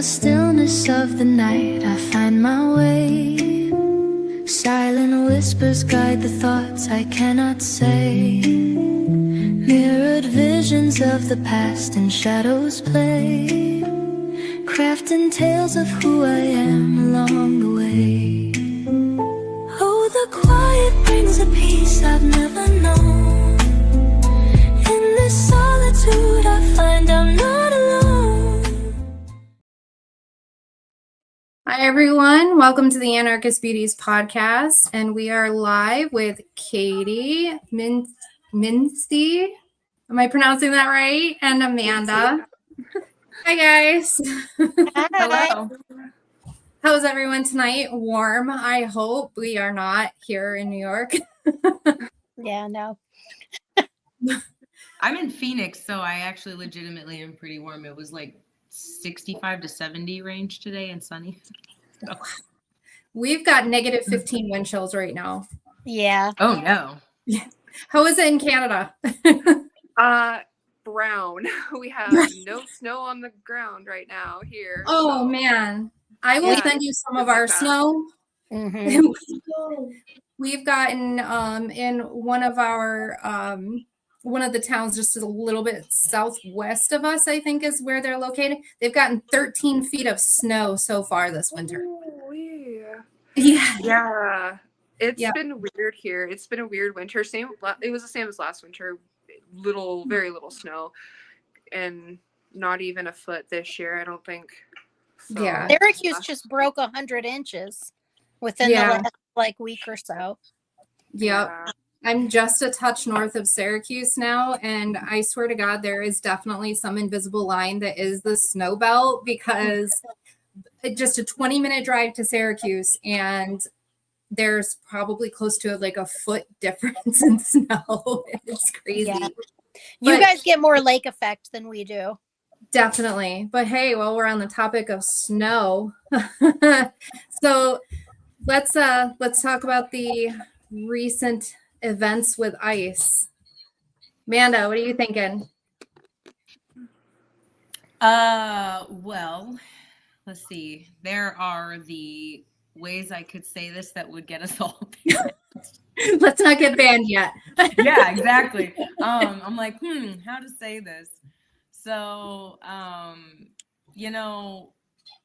the stillness of the night, I find my way. Silent whispers guide the thoughts I cannot say. Mirrored visions of the past and shadows play, crafting tales of who I am along the way. Oh, the quiet brings a peace I've never known. In this solitude I find I'm not alone. Hi everyone, welcome to the Anarchist Beauties podcast, and we are live with Katie Mincy. Am I pronouncing that right? And Amanda. Hi guys. Hello. How's everyone tonight? Warm, I hope. We are not here in New York. Yeah, no. I'm in Phoenix, so I actually legitimately am pretty warm. It was like 65 to 70 range today and sunny. So. We've got negative 15 wind chills right now. Yeah. Oh no. How is it in Canada? Brown. We have no snow on the ground right now here. Oh so. Man. I will send you some of our snow. Mm-hmm. We've gotten in one of the towns just a little bit southwest of us, I think is where they're located. They've gotten 13 feet of snow so far this winter. Oh, yeah. Yeah. It's been weird here. It's been a weird winter. It was the same as last winter. Very little snow, and not even a foot this year, I don't think. So, Yeah. Syracuse just broke 100 inches within the last week or so. Yep. Yeah. I'm just a touch north of Syracuse now, and I swear to God, there is definitely some invisible line that is the snow belt, because just a 20-minute drive to Syracuse, and there's probably close to like a foot difference in snow. It's crazy. Yeah. You guys get more lake effect than we do. Definitely. But hey, while we're on the topic of snow, so let's talk about the recent events with ice. Amanda, what are you thinking? Well, let's see. There are the ways I could say this that would get us all banned. Let's not get banned yet. Yeah, exactly. I'm like, how to say this. So,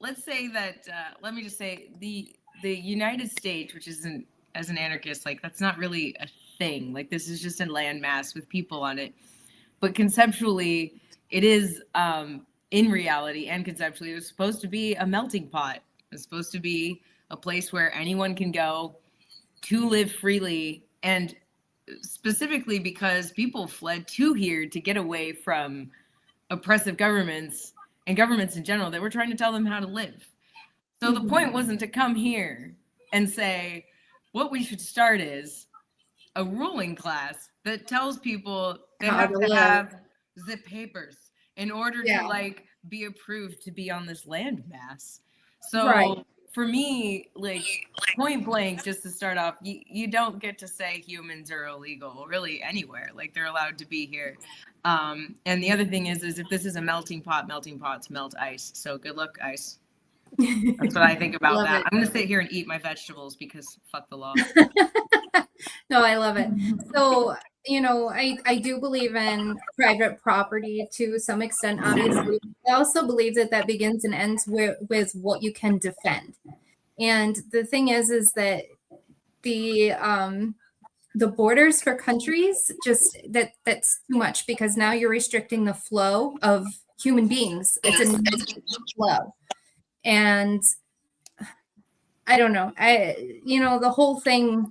let's say that, let me just say the United States, which isn't, as an anarchist, like that's not really a thing. Like this is just a landmass with people on it. But conceptually, it is, in reality and conceptually, it was supposed to be a melting pot. It's supposed to be a place where anyone can go to live freely, and specifically because people fled to here to get away from oppressive governments and governments in general that were trying to tell them how to live. So the point wasn't to come here and say, what we should start is a ruling class that tells people they have to have zip papers in order to be approved to be on this landmass. So for me, like point blank, just to start off, you don't get to say humans are illegal really anywhere. Like they're allowed to be here. And the other thing is if this is a melting pots melt ice. So good luck, ice. That's what I think about that. I'm going to sit here and eat my vegetables because fuck the law. No, I love it. So, I do believe in private property to some extent, obviously. I also believe that begins and ends with what you can defend. And the thing is that the borders for countries, just that's too much, because now you're restricting the flow of human beings. It's a flow. And I don't know. The whole thing,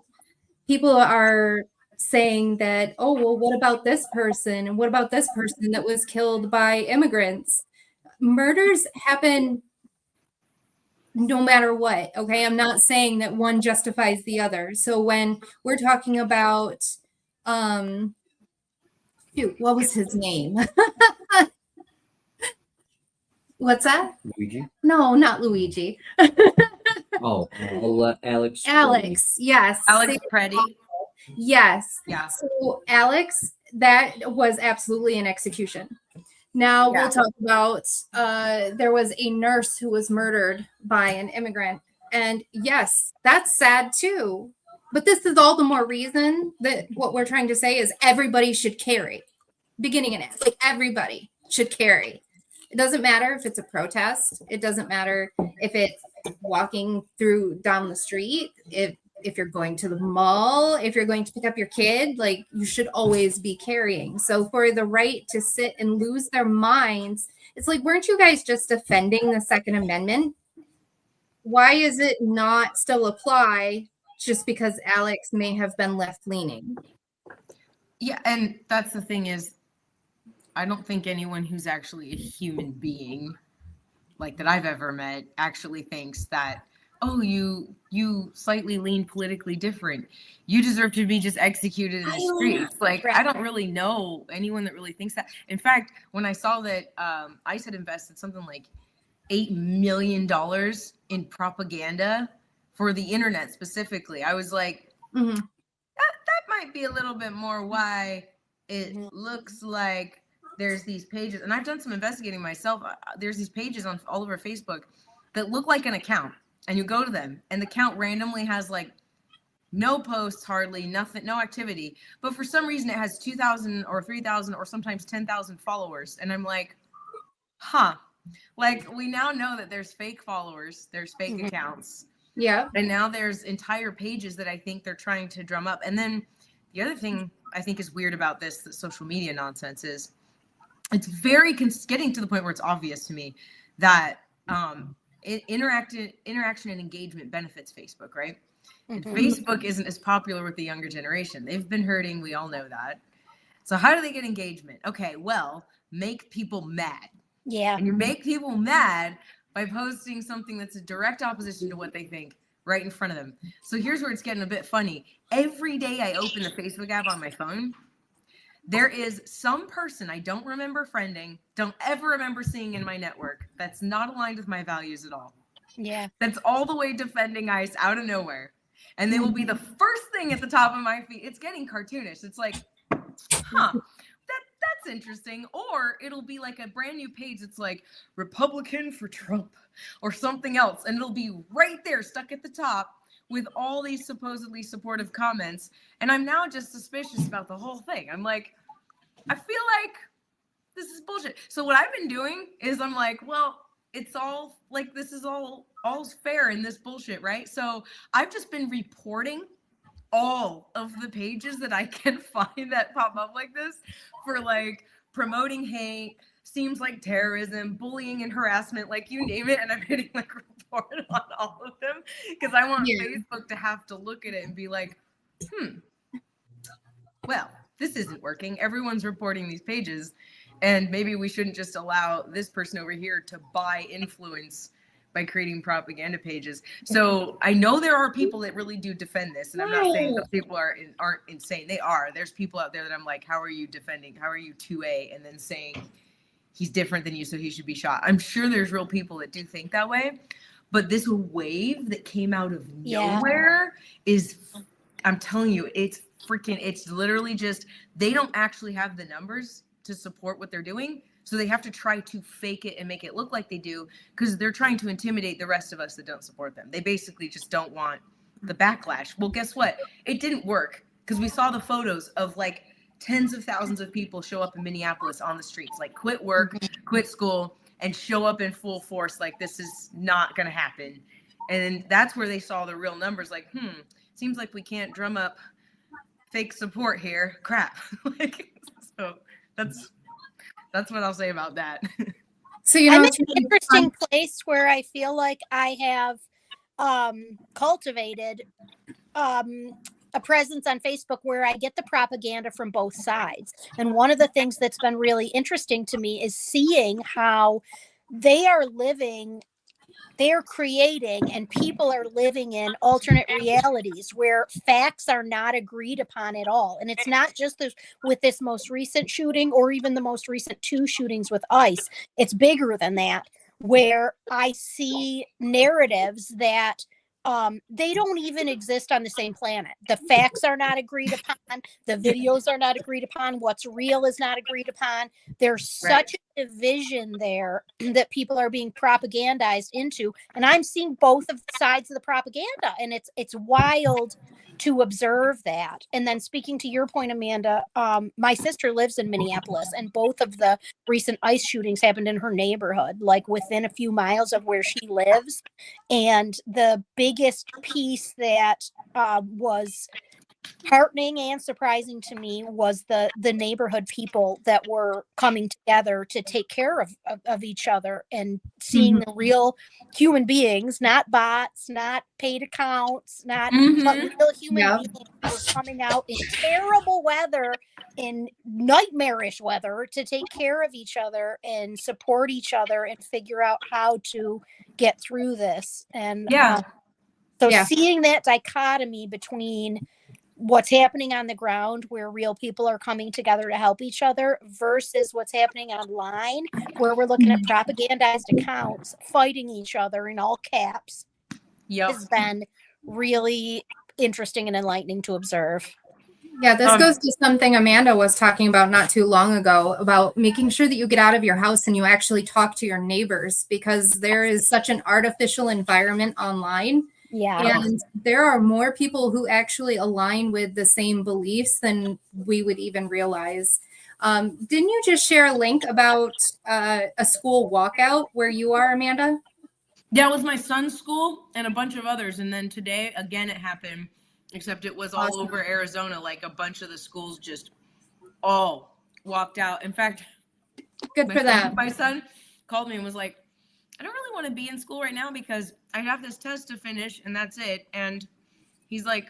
people are saying that, oh, well, what about this person? And what about this person that was killed by immigrants? Murders happen no matter what. Okay. I'm not saying that one justifies the other. So when we're talking about, what was his name? What's that? Luigi? No, not Luigi. Alex. Alex, yes. Alex Preddy. Yes. Yeah. So Alex, that was absolutely an execution. Now Yeah. we'll talk about there was a nurse who was murdered by an immigrant. And yes, that's sad too. But this is all the more reason that what we're trying to say is everybody should carry, beginning and end. Like everybody should carry. It doesn't matter if it's a protest. It doesn't matter if it's walking through down the street. If you're going to the mall, if you're going to pick up your kid, like you should always be carrying. So for the right to sit and lose their minds, it's like, weren't you guys just defending the Second Amendment? Why is it not still apply just because Alex may have been left leaning? Yeah, and that's the thing is, I don't think anyone who's actually a human being, like that I've ever met, actually thinks that, oh, you slightly lean politically different, you deserve to be just executed in the streets. Like, I don't really know anyone that really thinks that. In fact, when I saw that ICE had invested something like $8 million in propaganda for the internet specifically, I was like, that might be a little bit more why it looks like there's these pages. And I've done some investigating myself. There's these pages on all over Facebook that look like an account, and you go to them and the account randomly has like no posts, hardly nothing, no activity, but for some reason it has 2,000 or 3,000 or sometimes 10,000 followers. And I'm like, like, we now know that there's fake followers, there's fake accounts. Yeah. And now there's entire pages that I think they're trying to drum up. And then the other thing I think is weird about this, the social media nonsense, is it's very getting to the point where it's obvious to me that interaction and engagement benefits Facebook, right? And Facebook isn't as popular with the younger generation. They've been hurting. We all know that. So how do they get engagement? Okay, well, make people mad. Yeah. And you make people mad by posting something that's a direct opposition to what they think right in front of them. So here's where it's getting a bit funny. Every day I open the Facebook app on my phone, there is some person I don't remember friending, don't ever remember seeing in my network, that's not aligned with my values at all. Yeah. That's all the way defending ICE out of nowhere. And they will be the first thing at the top of my feed. It's getting cartoonish. It's like, that's interesting. Or it'll be like a brand new page. It's like Republican for Trump or something else. And it'll be right there stuck at the top with all these supposedly supportive comments. And I'm now just suspicious about the whole thing. I'm like, I feel like this is bullshit. So what I've been doing is I'm like, well, it's all like, this is all's fair in this bullshit, right? So I've just been reporting all of the pages that I can find that pop up like this for like promoting hate, seems like terrorism, bullying and harassment, like you name it. And I'm hitting like report on all of them because I want Facebook to have to look at it and be like, well, this isn't working. Everyone's reporting these pages, and maybe we shouldn't just allow this person over here to buy influence by creating propaganda pages. So I know there are people that really do defend this, and I'm not saying those people aren't insane. They are. There's people out there that I'm like, how are you defending? How are you 2A and then saying he's different than you, so he should be shot? I'm sure there's real people that do think that way, but this wave that came out of nowhere is, I'm telling you, it's literally just, they don't actually have the numbers to support what they're doing. So they have to try to fake it and make it look like they do because they're trying to intimidate the rest of us that don't support them. They basically just don't want the backlash. Well, guess what? It didn't work because we saw the photos of like tens of thousands of people show up in Minneapolis on the streets, like quit work, quit school, and show up in full force like this is not going to happen. And that's where they saw the real numbers, like, seems like we can't drum up fake support here. Crap. Like, so that's what I'll say about that. So, you know, I'm in it's an really interesting fun. place where I feel like I have cultivated a presence on Facebook where I get the propaganda from both sides. And one of the things that's been really interesting to me is seeing how they are living, they're creating, and people are living in alternate realities where facts are not agreed upon at all. And it's not just with this most recent shooting or even the most recent 2 shootings with ICE. It's bigger than that, where I see narratives that they don't even exist on the same planet. The facts are not agreed upon. The videos are not agreed upon. What's real is not agreed upon. There's such a division there that people are being propagandized into. And I'm seeing both of sides of the propaganda. And it's wild to observe that. And then speaking to your point, Amanda, my sister lives in Minneapolis, and both of the recent ICE shootings happened in her neighborhood, like within a few miles of where she lives. And the biggest piece that was heartening and surprising to me was the neighborhood people that were coming together to take care of each other, and seeing the real human beings, not bots, not paid accounts, not but real human beings were coming out in terrible weather, in nightmarish weather, to take care of each other and support each other and figure out how to get through this. And so seeing that dichotomy between what's happening on the ground, where real people are coming together to help each other, versus what's happening online, where we're looking at propagandized accounts fighting each other in all caps, has been really interesting and enlightening to observe. Yeah, this goes to something Amanda was talking about not too long ago, about making sure that you get out of your house and you actually talk to your neighbors, because there is such an artificial environment online. Yeah. And there are more people who actually align with the same beliefs than we would even realize. Didn't you just share a link about a school walkout where you are, Amanda? Yeah, it was my son's school and a bunch of others. And then today, again, it happened, except it was all over Arizona. Like a bunch of the schools just all walked out. In fact, good for them. My son called me and was like, I don't really want to be in school right now because I have this test to finish and that's it. And he's like,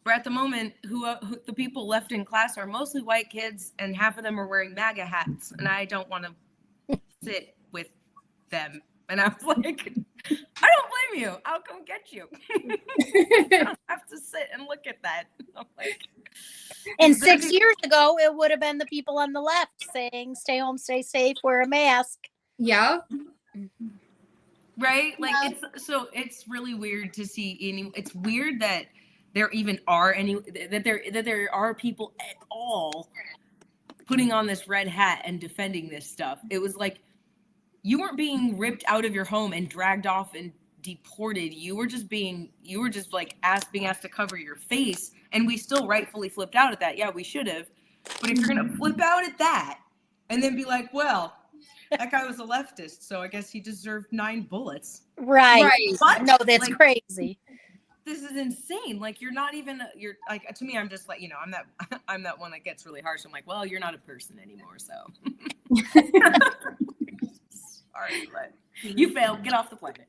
we're at the moment, who the people left in class are mostly white kids, and half of them are wearing MAGA hats, and I don't want to sit with them. And I was like, I don't blame you. I'll come get you. I don't have to sit and look at that. I'm like, and 6 years ago, it would have been the people on the left saying, stay home, stay safe, wear a mask. Yeah. Right? Like, it's really weird to see it's weird that there even are that there are people at all putting on this red hat and defending this stuff. It was like, you weren't being ripped out of your home and dragged off and deported. You were just being like being asked to cover your face. And we still rightfully flipped out at that. Yeah, we should have. But if you're going to flip out at that and then be like, well, that guy was a leftist, so I guess he deserved 9 bullets. Right. What? No, that's like, crazy. This is insane. Like, you're like, to me, I'm just like, I'm that one that gets really harsh. I'm like, well, you're not a person anymore, so. Sorry, but you failed. Get off the planet.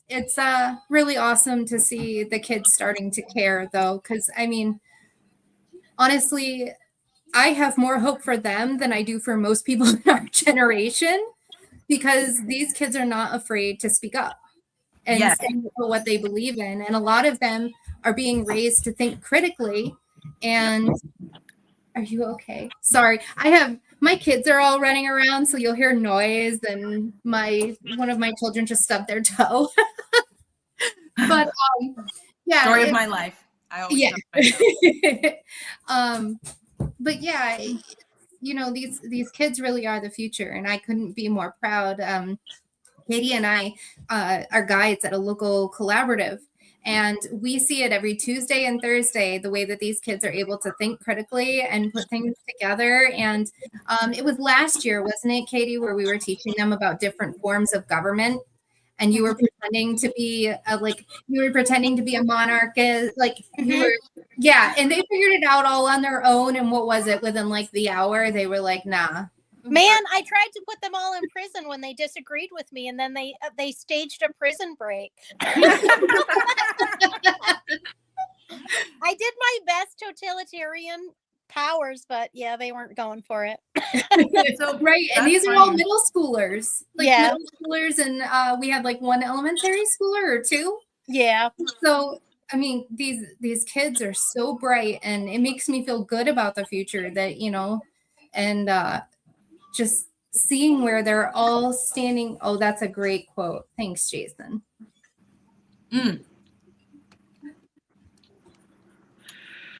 It's really awesome to see the kids starting to care, though, because I mean, honestly, I have more hope for them than I do for most people in our generation, because these kids are not afraid to speak up and say what they believe in. And a lot of them are being raised to think critically. And are you okay? Sorry. My kids are all running around, so you'll hear noise, and one of my children just stubbed their toe. But yeah. Story of my life. I always but yeah, these kids really are the future, and I couldn't be more proud. Katie and I are guides at a local collaborative, and we see it every Tuesday and Thursday, the way that these kids are able to think critically and put things together. And it was last year, wasn't it, Katie, where we were teaching them about different forms of government, and you were pretending to be a monarchist, like you were, and they figured it out all on their own. And what was it, within like the hour, they were like, nah. Man, I tried to put them all in prison when they disagreed with me, and then they staged a prison break. I did my best totalitarian powers, but yeah, they weren't going for it. Right, and these are all middle schoolers, middle schoolers, and we had like one elementary schooler or two. Yeah. So I mean, these kids are so bright, and it makes me feel good about the future that and just seeing where they're all standing. Oh, that's a great quote. Thanks, Jason.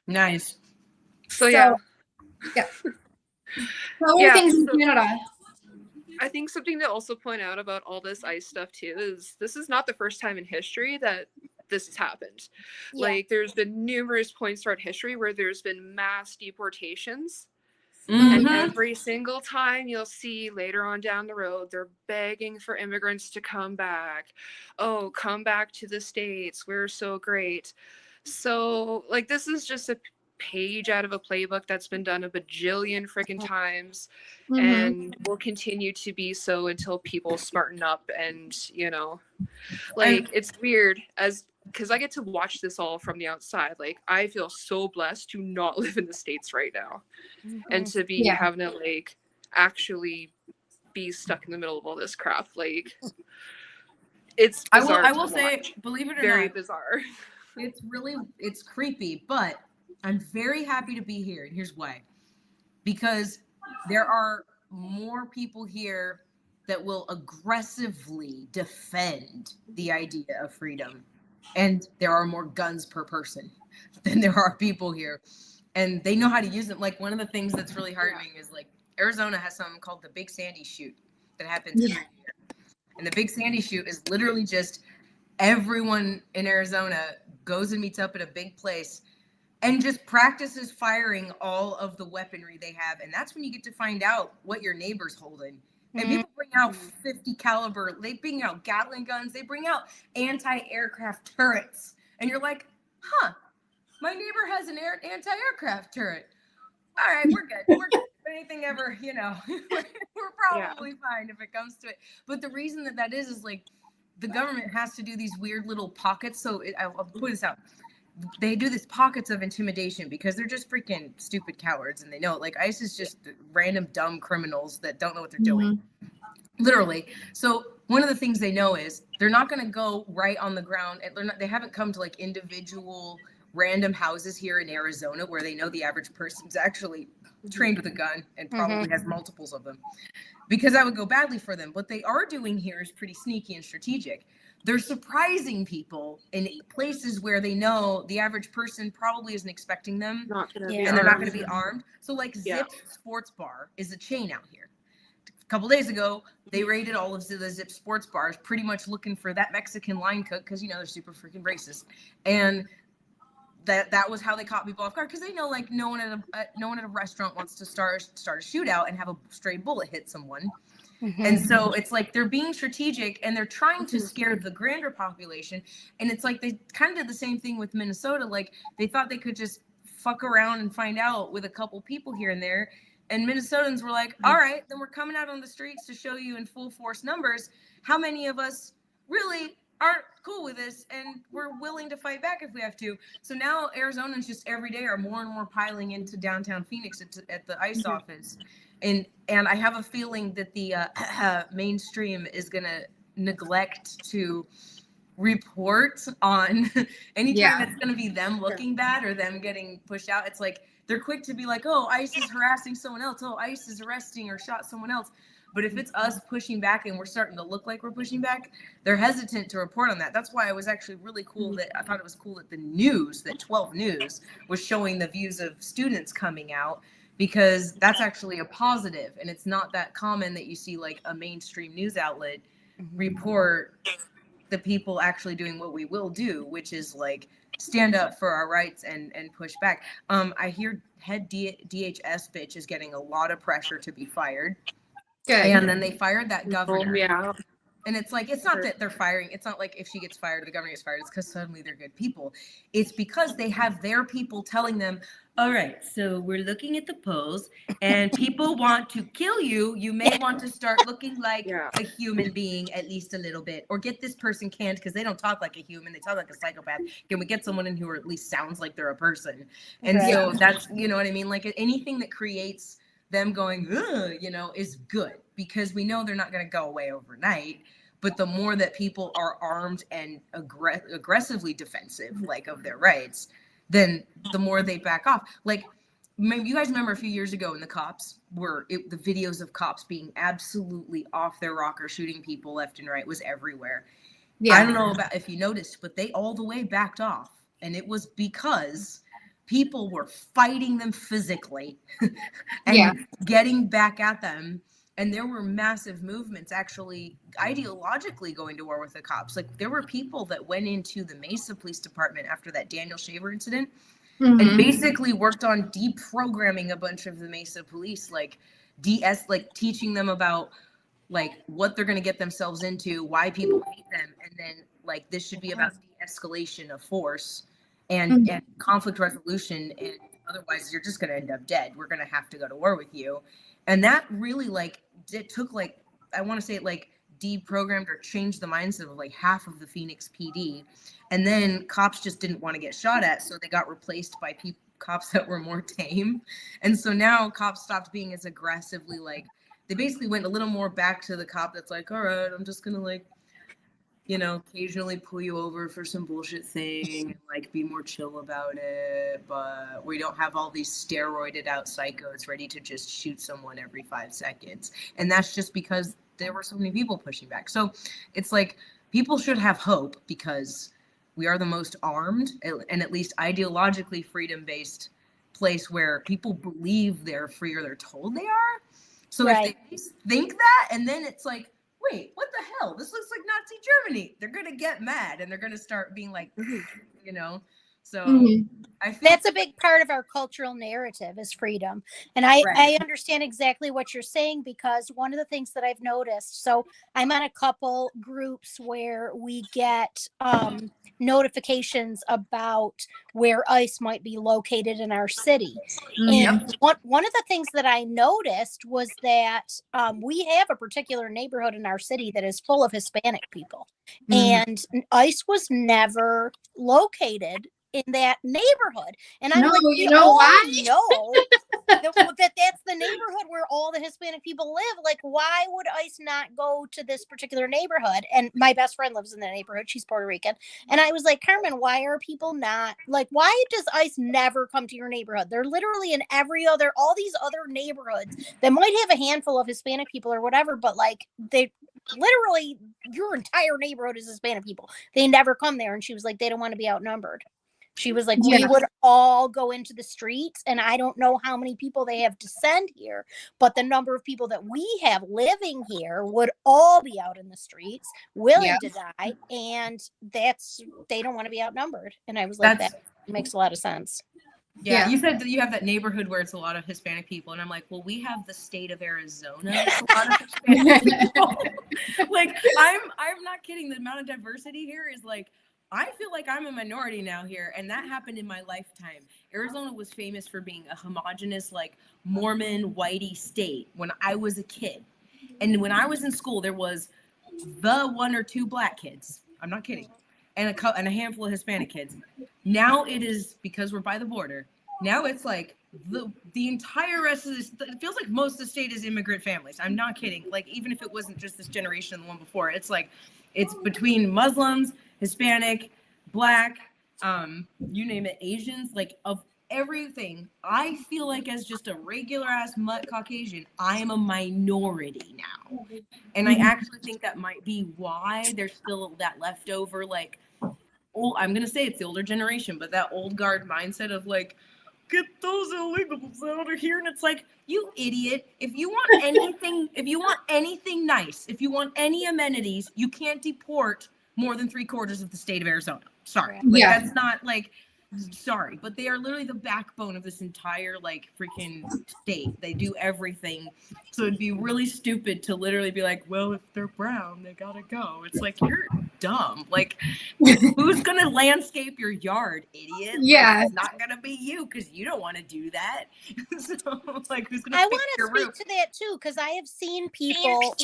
Nice. So yeah. How are Yeah, things in so- Canada? I think something to also point out about all this ICE stuff too is this is not the first time in history that this has happened. Yeah. Like there's been numerous points throughout history where there's been mass deportations. And every single time you'll see later on down the road, they're begging for immigrants to come back. Oh, come back to the States. We're so great. So, like, this is just a page out of a playbook that's been done a bajillion freaking times and will continue to be so until people smarten up and, you know, like, it's weird as because I get to watch this all from the outside. Like, I feel so blessed to not live in the States right now and to be having to like actually be stuck in the middle of all this crap. Like, it's bizarre. I will say, believe it or very not, bizarre. it's creepy, but I'm very happy to be here. And here's why. Because there are more people here that will aggressively defend the idea of freedom. And there are more guns per person than there are people here. And they know how to use them. Like, one of the things that's really heartening is like Arizona has something called the Big Sandy Shoot that happens every year. And the Big Sandy Shoot is literally just everyone in Arizona goes and meets up at a big place and just practices firing all of the weaponry they have. And that's when you get to find out what your neighbor's holding. And people bring out 50 caliber, they bring out Gatling guns, they bring out anti-aircraft turrets. And you're like, huh, my neighbor has an anti-aircraft turret. All right, we're good. We're good. If anything ever, you know, we're probably fine if it comes to it. But the reason that is like the government has to do these weird little pockets. So I'll put this out. They do these pockets of intimidation because they're just freaking stupid cowards and they know it. Like, ICE is just random dumb criminals that don't know what they're doing. Literally. So one of the things they know is they're not going to go right on the ground. And they haven't come to like individual random houses here in Arizona where they know the average person's actually trained with a gun and probably has multiples of them, because that would go badly for them. What they are doing here is pretty sneaky and strategic. They're surprising people in places where they know the average person probably isn't expecting them, and they're not going to be armed. So like Zip Sports Bar is a chain out here. A couple days ago, they raided all of the Zip Sports Bars, pretty much looking for that Mexican line cook because, you know, they're super freaking racist. And that was how they caught people off guard, because they know like no one at a restaurant wants to start a shootout and have a stray bullet hit someone. And so it's like they're being strategic and they're trying to scare the grander population. And it's like they kind of did the same thing with Minnesota. Like, they thought they could just fuck around and find out with a couple people here and there. And Minnesotans were like, all right, then we're coming out on the streets to show you in full force numbers how many of us really aren't cool with this and we're willing to fight back if we have to. So now Arizonans just every day are more and more piling into downtown Phoenix at the ICE office. And I have a feeling that the mainstream is going to neglect to report on anytime it's going to be them looking bad or them getting pushed out. It's like they're quick to be like, oh, ICE is harassing someone else. Oh, ICE is arresting or shot someone else. But if it's us pushing back and we're starting to look like we're pushing back, they're hesitant to report on that. That's why it was actually really cool that I thought it was cool that the news, that 12 News, was showing the views of students coming out, because that's actually a positive. And it's not that common that you see like a mainstream news outlet report the people actually doing what we will do, which is like stand up for our rights and push back. I hear head DHS bitch is getting a lot of pressure to be fired. Good. And then they fired that governor. Yeah. And it's like, it's not that they're firing. It's not like if she gets fired or the governor gets fired, it's because suddenly they're good people. It's because they have their people telling them, all right, so we're looking at the polls and people want to kill you. You may want to start looking like a human being at least a little bit, or get this person canned because they don't talk like a human. They talk like a psychopath. Can we get someone in who at least sounds like they're a person? And so that's, you know what I mean? Like anything that creates them going, ugh, you know, is good, because we know they're not going to go away overnight. But the more that people are armed and aggressively defensive, like of their rights, then the more they back off. Like maybe you guys remember a few years ago when the cops were, the videos of cops being absolutely off their rocker, shooting people left and right was everywhere. I don't know about if you noticed, but they all the way backed off. And it was because people were fighting them physically and getting back at them. And there were massive movements actually ideologically going to war with the cops. Like there were people that went into the Mesa Police Department after that Daniel Shaver incident and basically worked on deprogramming a bunch of the Mesa police, like like teaching them about like what they're going to get themselves into, why people hate them, and then like this should be about de-escalation of force and conflict resolution, and otherwise you're just going to end up dead. We're going to have to go to war with you. And that really like it took like, I want to say it like deprogrammed or changed the mindset of like half of the Phoenix PD. And then cops just didn't want to get shot at, so they got replaced by cops that were more tame. And so now cops stopped being as aggressively like, they basically went a little more back to the cop that's like, all right, I'm just gonna like, you know, occasionally pull you over for some bullshit thing and like be more chill about it, but we don't have all these steroided out psychos ready to just shoot someone every 5 seconds. And that's just because there were so many people pushing back. So it's like people should have hope because we are the most armed and at least ideologically freedom-based place where people believe they're free or they're told they are. So if they think that, and then it's like, wait, what the hell? This looks like Nazi Germany. They're going to get mad and they're going to start being like, you know, so I feel that's a big part of our cultural narrative is freedom. And I understand exactly what you're saying, because one of the things that I've noticed, so I'm on a couple groups where we get notifications about where ICE might be located in our city. And one of the things that I noticed was that we have a particular neighborhood in our city that is full of Hispanic people. And ICE was never located in that neighborhood. And I'm like, we all know that that's the neighborhood where all the Hispanic people live. Like, why would ICE not go to this particular neighborhood? And my best friend lives in that neighborhood. She's Puerto Rican. And I was like, Carmen, why are people not like, why does ICE never come to your neighborhood? They're literally in all these other neighborhoods that might have a handful of Hispanic people or whatever, but like they literally, your entire neighborhood is Hispanic people. They never come there. And she was like, they don't want to be outnumbered. She was like, we would all go into the streets, and I don't know how many people they have to send here, but the number of people that we have living here would all be out in the streets, willing to die, and they don't want to be outnumbered. And I was like, that makes a lot of sense. Yeah, you said that you have that neighborhood where it's a lot of Hispanic people, and I'm like, well, we have the state of Arizona. It's a lot of Hispanic people. Like, I'm not kidding. The amount of diversity here is like, I feel like I'm a minority now here, and that happened in my lifetime. Arizona was famous for being a homogenous, like Mormon, whitey state when I was a kid. And when I was in school, there was the 1 or 2 black kids. I'm not kidding. And a handful of Hispanic kids. Now it is, because we're by the border, now it's like the entire rest of this, it feels like most of the state is immigrant families. I'm not kidding. Like, even if it wasn't just this generation, the one before, it's like, it's between Muslims, Hispanic, Black, you name it, Asians, like of everything. I feel like as just a regular ass mutt Caucasian, I am a minority now. And I actually think that might be why there's still that leftover, like, I'm going to say it's the older generation, but that old guard mindset of like, get those illegals out of here. And it's like, you idiot. If you want anything nice, if you want any amenities, you can't deport more than 3/4 of the state of Arizona. Sorry. Like, that's not like, sorry, but they are literally the backbone of this entire like freaking state. They do everything. So it'd be really stupid to literally be like, well, if they're brown, they gotta go. It's like, you're dumb. Like, who's gonna landscape your yard, idiot? Yeah. Like, it's not gonna be you because you don't want to do that. So like, who's gonna I fix want to your speak roof? to that too, because I have seen people,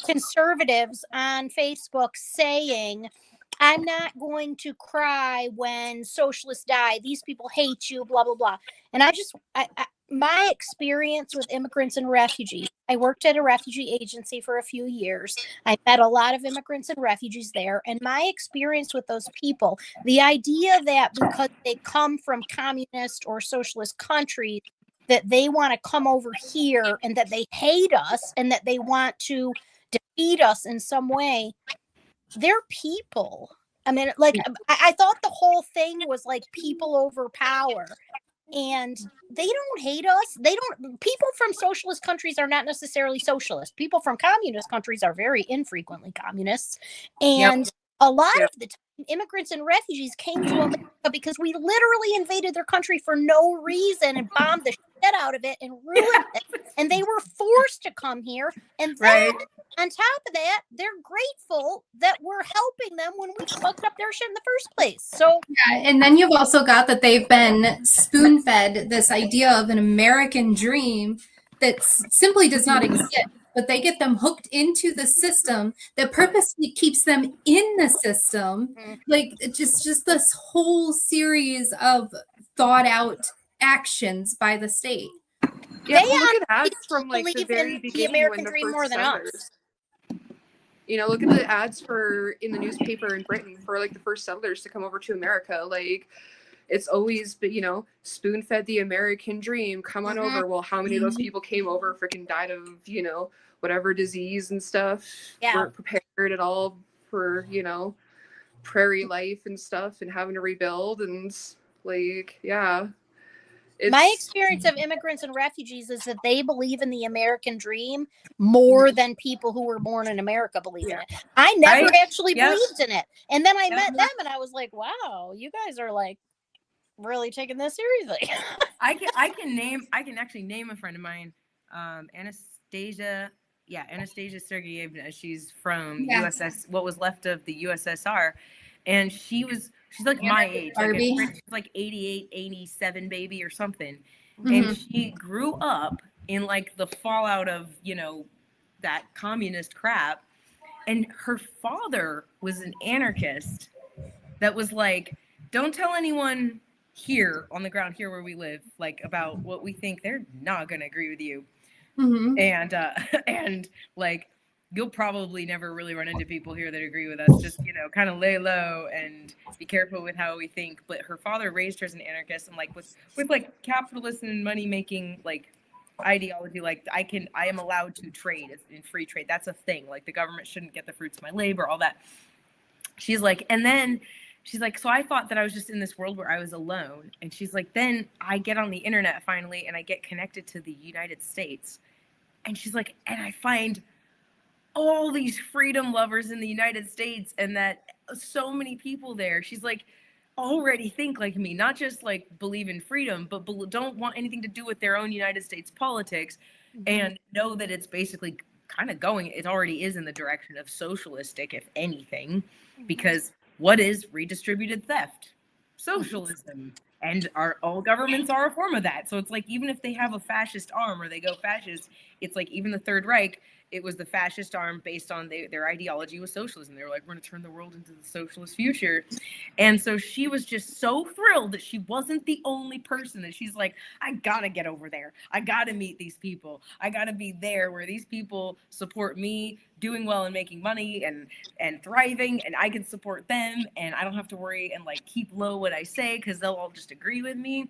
conservatives on Facebook saying, I'm not going to cry when socialists die. These people hate you, blah, blah, blah. And my experience with immigrants and refugees, I worked at a refugee agency for a few years. I met a lot of immigrants and refugees there. And my experience with those people, the idea that because they come from communist or socialist countries, that they want to come over here and that they hate us and that they want to defeat us in some way, they're people. I mean, like, I thought the whole thing was like people over power. And they don't hate us. They don't. People from socialist countries are not necessarily socialist. People from communist countries are very infrequently communists. And a lot Yep. of the time, immigrants and refugees came to America because we literally invaded their country for no reason and bombed the shit out of it and ruined it. And they were forced to come here. And then Right. on top of that, they're grateful that we're helping them when we fucked up their shit in the first place. So Yeah, and then you've also got that they've been spoon-fed this idea of an American dream that simply does not exist, but they get them hooked into the system that purposely keeps them in the system. Like just this whole series of thought out actions by the state. Yeah, They look at ads still from like the believe very in the beginning American when the dream first more than us. settlers. You know, look at the ads for in the newspaper in Britain for like the first settlers to come over to America. Like, it's always been, you know, spoon fed the American dream. Come on over. Well, how many of those people came over, freaking died of, you know, whatever disease and stuff? Yeah. Weren't prepared at all for, you know, prairie life and stuff and having to rebuild and like, yeah. My experience of immigrants and refugees is that they believe in the American dream more than people who were born in America believe in it. I never Right? actually Yep. believed in it. And then I Yep. met them and I was like, wow, you guys are like really taking this seriously. I can actually name a friend of mine, Anastasia. Yeah, Anastasia Sergeyevna. She's from Yes. USS, what was left of the USSR, and she's like my age, like Barbie. she's like 88, 87 baby or something, Mhm. and she grew up in like the fallout of, you know, that communist crap, and her father was an anarchist that was like, don't tell anyone here on the ground here where we live, like, about what we think. They're not gonna agree with you, Mhm. and and like, you'll probably never really run into people here that agree with us. Just, you know, kind of lay low and be careful with how we think. But her father raised her as an anarchist, and like with like capitalist and money making like ideology, like I am allowed to trade in free trade. That's a thing. Like, the government shouldn't get the fruits of my labor, all that. She's like, and then she's like, so I thought that I was just in this world where I was alone. And she's like, then I get on the internet finally and I get connected to the United States. And she's like, and I find all these freedom lovers in the United States, and that so many people there. She's like, already think like me, not just like believe in freedom, but don't want anything to do with their own United States politics, and know that it's basically kind of going, it already is in the direction of socialistic, if anything, because what is redistributed theft? Socialism. And all governments are a form of that. So it's like, even if they have a fascist arm or they go fascist, it's like, even the Third Reich, it was the fascist arm based on their ideology was socialism. They were like, we're going to turn the world into the socialist future. And so she was just so thrilled that she wasn't the only person, that she's like, I got to get over there. I got to meet these people. I got to be there where these people support me doing well and making money and thriving, and I can support them, and I don't have to worry and like keep low what I say because they'll all just agree with me.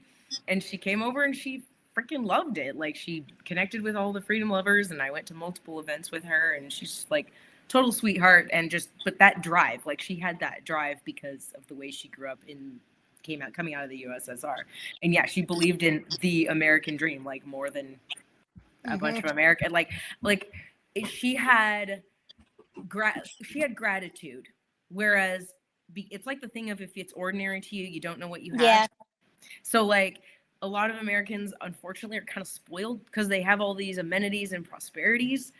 And she came over and she freaking loved it. Like, she connected with all the freedom lovers, and I went to multiple events with her, and she's like total sweetheart. And just, but that drive, like, she had that drive because of the way she grew up coming out of the USSR. And yeah, she believed in the American dream, like, more than a bunch of American, like she had gratitude, whereas it's like the thing of, if it's ordinary to you, you don't know what you have. Yeah. So like, a lot of Americans, unfortunately, are kind of spoiled because they have all these amenities and prosperities,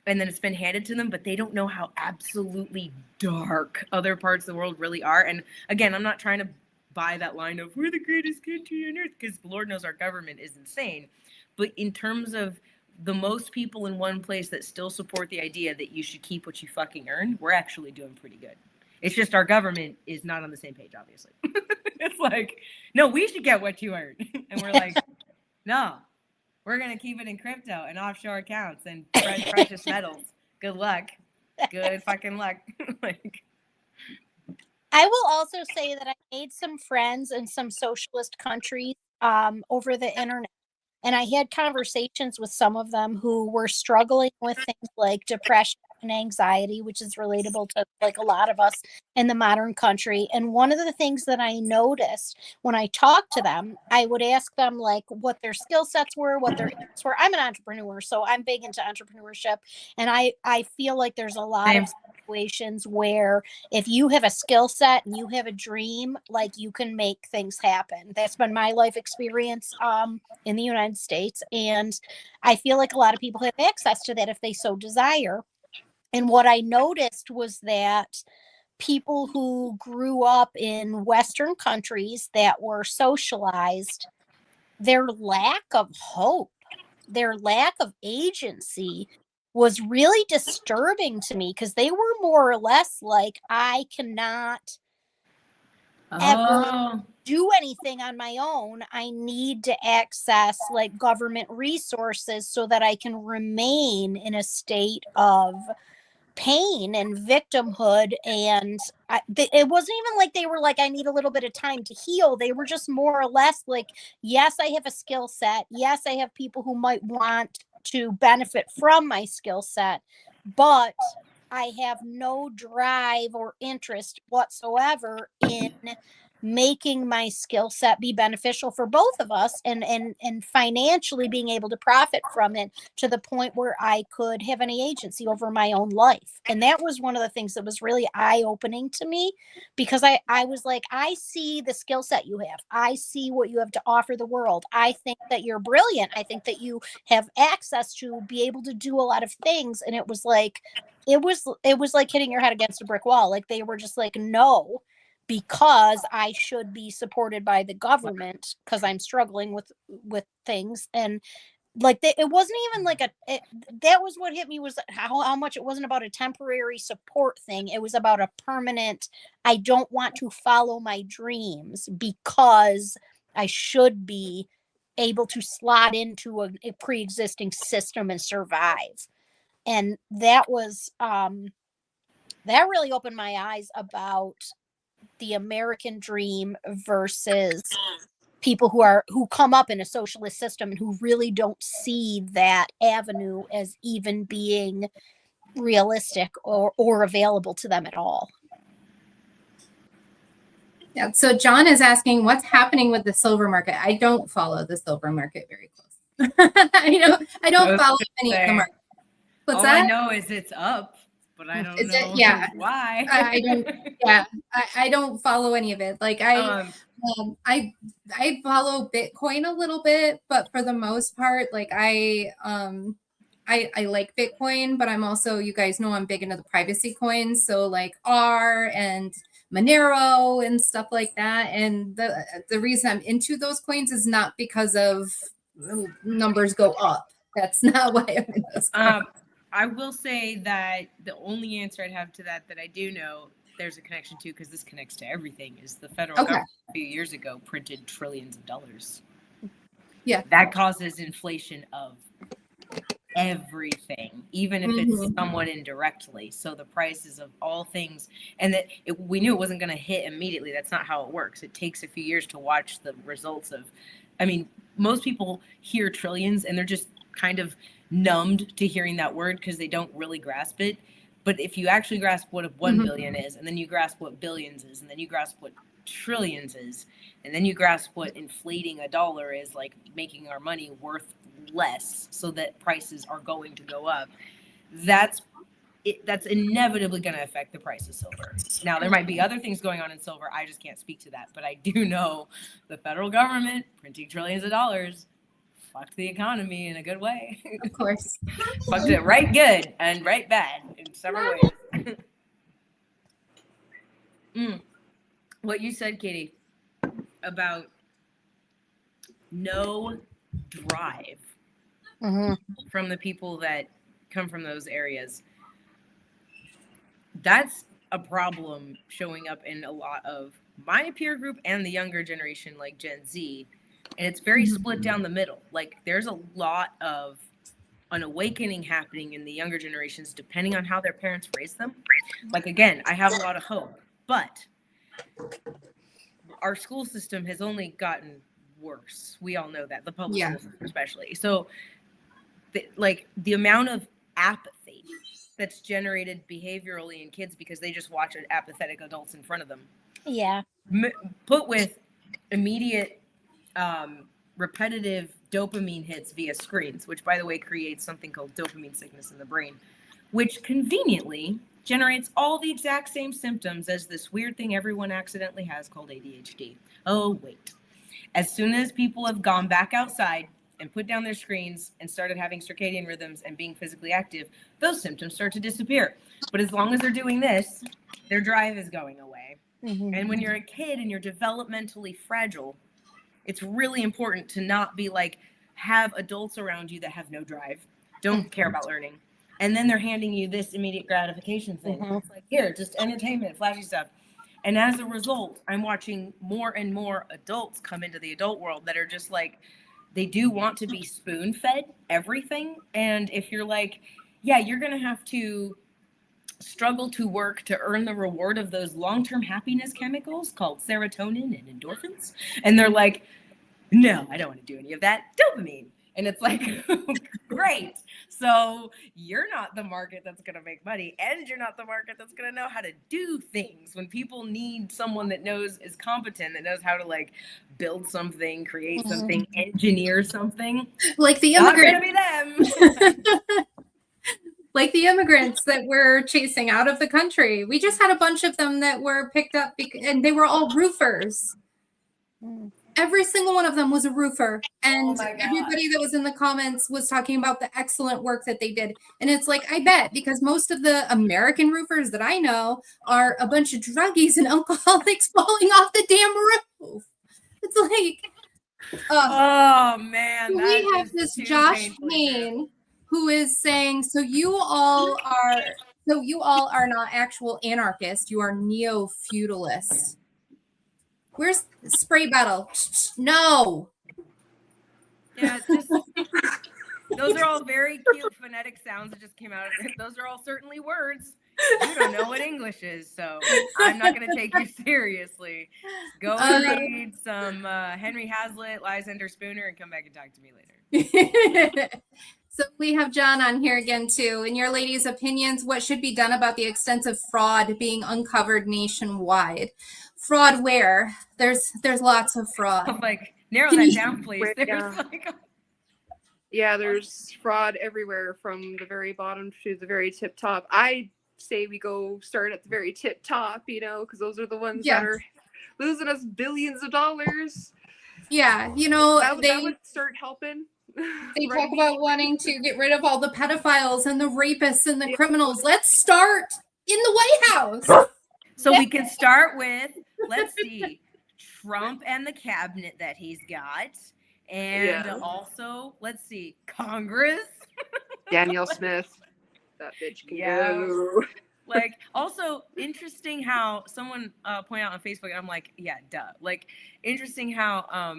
and then it's been handed to them, but they don't know how absolutely dark other parts of the world really are. And again, I'm not trying to buy that line of we're the greatest country on earth, because Lord knows our government is insane. But in terms of the most people in one place that still support the idea that you should keep what you fucking earn, we're actually doing pretty good. It's just our government is not on the same page, obviously. It's like, no, we should get what you earn. And we're like, no, We're going to keep it in crypto and offshore accounts and precious metals. Good luck. Good fucking luck. Like, I will also say that I made some friends in some socialist countries over the internet. And I had conversations with some of them who were struggling with things like depression and anxiety, which is relatable to like a lot of us in the modern country. And one of the things that I noticed when I talked to them, I would ask them like what their skill sets were, what their interests were. I'm an entrepreneur, so I'm big into entrepreneurship. And I feel like there's a lot Same. of situations where if you have a skill set and you have a dream, like you can make things happen. That's been my life experience in the United States. And I feel like a lot of people have access to that if they so desire. And what I noticed was that people who grew up in Western countries that were socialized, their lack of hope, their lack of agency was really disturbing to me because they were more or less like, I cannot ever oh, do anything on my own. I need to access like government resources so that I can remain in a state of pain and victimhood. And it wasn't even like they were like, I need a little bit of time to heal. They were just more or less like, yes, I have a skill set. Yes, I have people who might want to benefit from my skill set, but I have no drive or interest whatsoever in making my skill set be beneficial for both of us and financially being able to profit from it to the point where I could have any agency over my own life. And that was one of the things that was really eye-opening to me, because I was like, I see the skill set you have. I see what you have to offer the world. I think that you're brilliant. I think that you have access to be able to do a lot of things. And it was like hitting your head against a brick wall. Like they were just like, no, because I should be supported by the government because I'm struggling with things. And like it wasn't even like that was what hit me, was how much it wasn't about a temporary support thing. It was about a permanent, I don't want to follow my dreams because I should be able to slot into a pre-existing system and survive. And that was that really opened my eyes about the American dream versus people who come up in a socialist system and who really don't see that avenue as even being realistic or available to them at all. Yeah. So John is asking what's happening with the silver market. I don't follow the silver market very close. I don't follow any of the market. What's all that? I know is it's up, but I don't know why. I don't. Yeah, I don't follow any of it. Like I follow Bitcoin a little bit, but for the most part, like I like Bitcoin, but I'm also, you guys know, I'm big into the privacy coins, so like R and Monero and stuff like that. And the reason I'm into those coins is not because of numbers go up. That's not why I'm in those coins. I will say that the only answer I'd have to that I do know there's a connection to, because this connects to everything, is the federal government a few years ago printed trillions of dollars. Yeah. That causes inflation of everything, even if it's somewhat indirectly. So the prices of all things, and that we knew it wasn't going to hit immediately. That's not how it works. It takes a few years to watch the results of, I mean, most people hear trillions and they're just kind of numbed to hearing that word because they don't really grasp it. But if you actually grasp what a 1 billion is, and then you grasp what billions is, and then you grasp what trillions is, and then you grasp what inflating a dollar is, like making our money worth less so that prices are going to go up, that's inevitably going to affect the price of silver. Now, there might be other things going on in silver. I just can't speak to that. But I do know the federal government printing trillions of dollars fucked the economy in a good way. Of course. Fucked it right good and right bad in several ways. What you said, Katie, about no drive from the people that come from those areas, that's a problem showing up in a lot of my peer group and the younger generation, like Gen Z. and it's very Mhm. split down the middle. Like there's a lot of an awakening happening in the younger generations depending on how their parents raised them. Like again, I have a lot of hope, but our school system has only gotten worse. We all know that, the public Yeah. school system especially. So the amount of apathy that's generated behaviorally in kids because they just watch apathetic adults in front of them, Yeah. put with immediate repetitive dopamine hits via screens, which by the way creates something called dopamine sickness in the brain, which conveniently generates all the exact same symptoms as this weird thing everyone accidentally has called ADHD. Oh, wait. As soon as people have gone back outside and put down their screens and started having circadian rhythms and being physically active, those symptoms start to disappear. But as long as they're doing this, their drive is going away. Mhm. And when you're a kid and you're developmentally fragile, it's really important to not be like, have adults around you that have no drive, don't care about learning. And then they're handing you this immediate gratification thing. Mhm. It's like, here, just entertainment, flashy stuff. And as a result, I'm watching more and more adults come into the adult world that are just like, they do want to be spoon fed everything. And if you're like, yeah, you're going to have to struggle to work to earn the reward of those long-term happiness chemicals called serotonin and endorphins. And they're like, no, I don't want to do any of that. Dopamine. And it's like, great. So you're not the market that's going to make money, and you're not the market that's going to know how to do things. When people need someone that is competent, that knows how to like build something, create something, engineer something, Like the not going to immigrants. be them. Like the immigrants that we're chasing out of the country. We just had a bunch of them that were picked up and they were all roofers. Mm. Every single one of them was a roofer. And my God. everybody that was in the comments was talking about the excellent work that they did. And it's like, I bet, because most of the American roofers that I know are a bunch of druggies and alcoholics falling off the damn roof. It's like, Oh man, we that have is this too Josh painfully true. Payne who is saying, so you all are not actual anarchists, you are neo-feudalists. Where's the spray bottle? No. Yeah, just those are all very cute phonetic sounds that just came out. Those are all certainly words. You don't know what English is, so I'm not going to take you seriously. Go and read some Henry Hazlitt, Lysander Spooner, and come back and talk to me later. So we have John on here again too. In your ladies' opinions, what should be done about the extensive fraud being uncovered nationwide? Fraud where? There's lots of fraud. I'm like, narrow Can that you- down, please. Wait, There's yeah. like Yeah, there's fraud everywhere from the very bottom to the very tip top. I say we go start at the very tip top, because those are the ones Yeah. that are losing us billions of dollars. Yeah, That would start helping. they Right? talk about wanting to get rid of all the pedophiles and the rapists and the criminals. Let's start in the White House. So we can start with, let's see, Trump and the cabinet that he's got. And Yeah. also, let's see, Congress. Danielle Smith. That bitch can Yeah. go. Like, also interesting how someone pointed out on Facebook, and I'm like, yeah, duh. Like, interesting how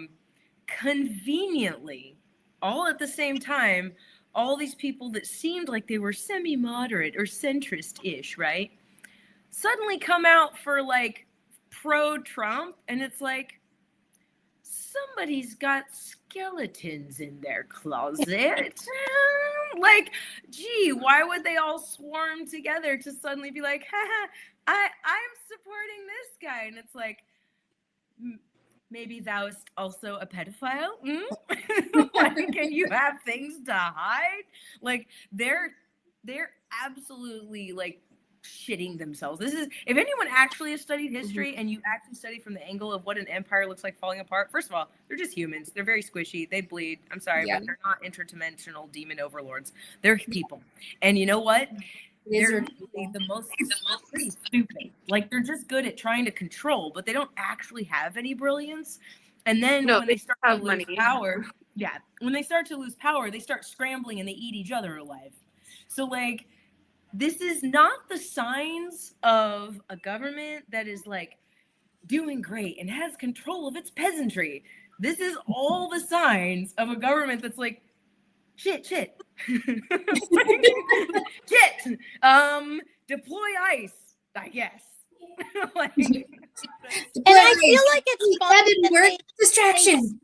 conveniently, all at the same time, all these people that seemed like they were semi-moderate or centrist-ish, right? Suddenly come out for like pro-Trump, and it's like, somebody's got skeletons in their closet. Like, gee, why would they all swarm together to suddenly be like, haha, I'm supporting this guy? And it's like, maybe thou'st also a pedophile? Like, can you have things to hide? Like, they're absolutely like shitting themselves. This is, if anyone actually has studied history and you actually study from the angle of what an empire looks like falling apart, first of all, they're just humans. They're very squishy. They bleed. I'm sorry, Yeah. but they're not interdimensional demon overlords. They're people. And you know what? They're really the most pretty stupid. Like, they're just good at trying to control, but they don't actually have any brilliance. And then No, when they start to have lose money. power, when they start to lose power, they start scrambling and they eat each other alive. So like, this is not the signs of a government that is like doing great and has control of its peasantry. This is all the signs of a government that's like, shit. Shit. Deploy ICE, I guess. Like, And I feel like it's that funny didn't that work. Distraction.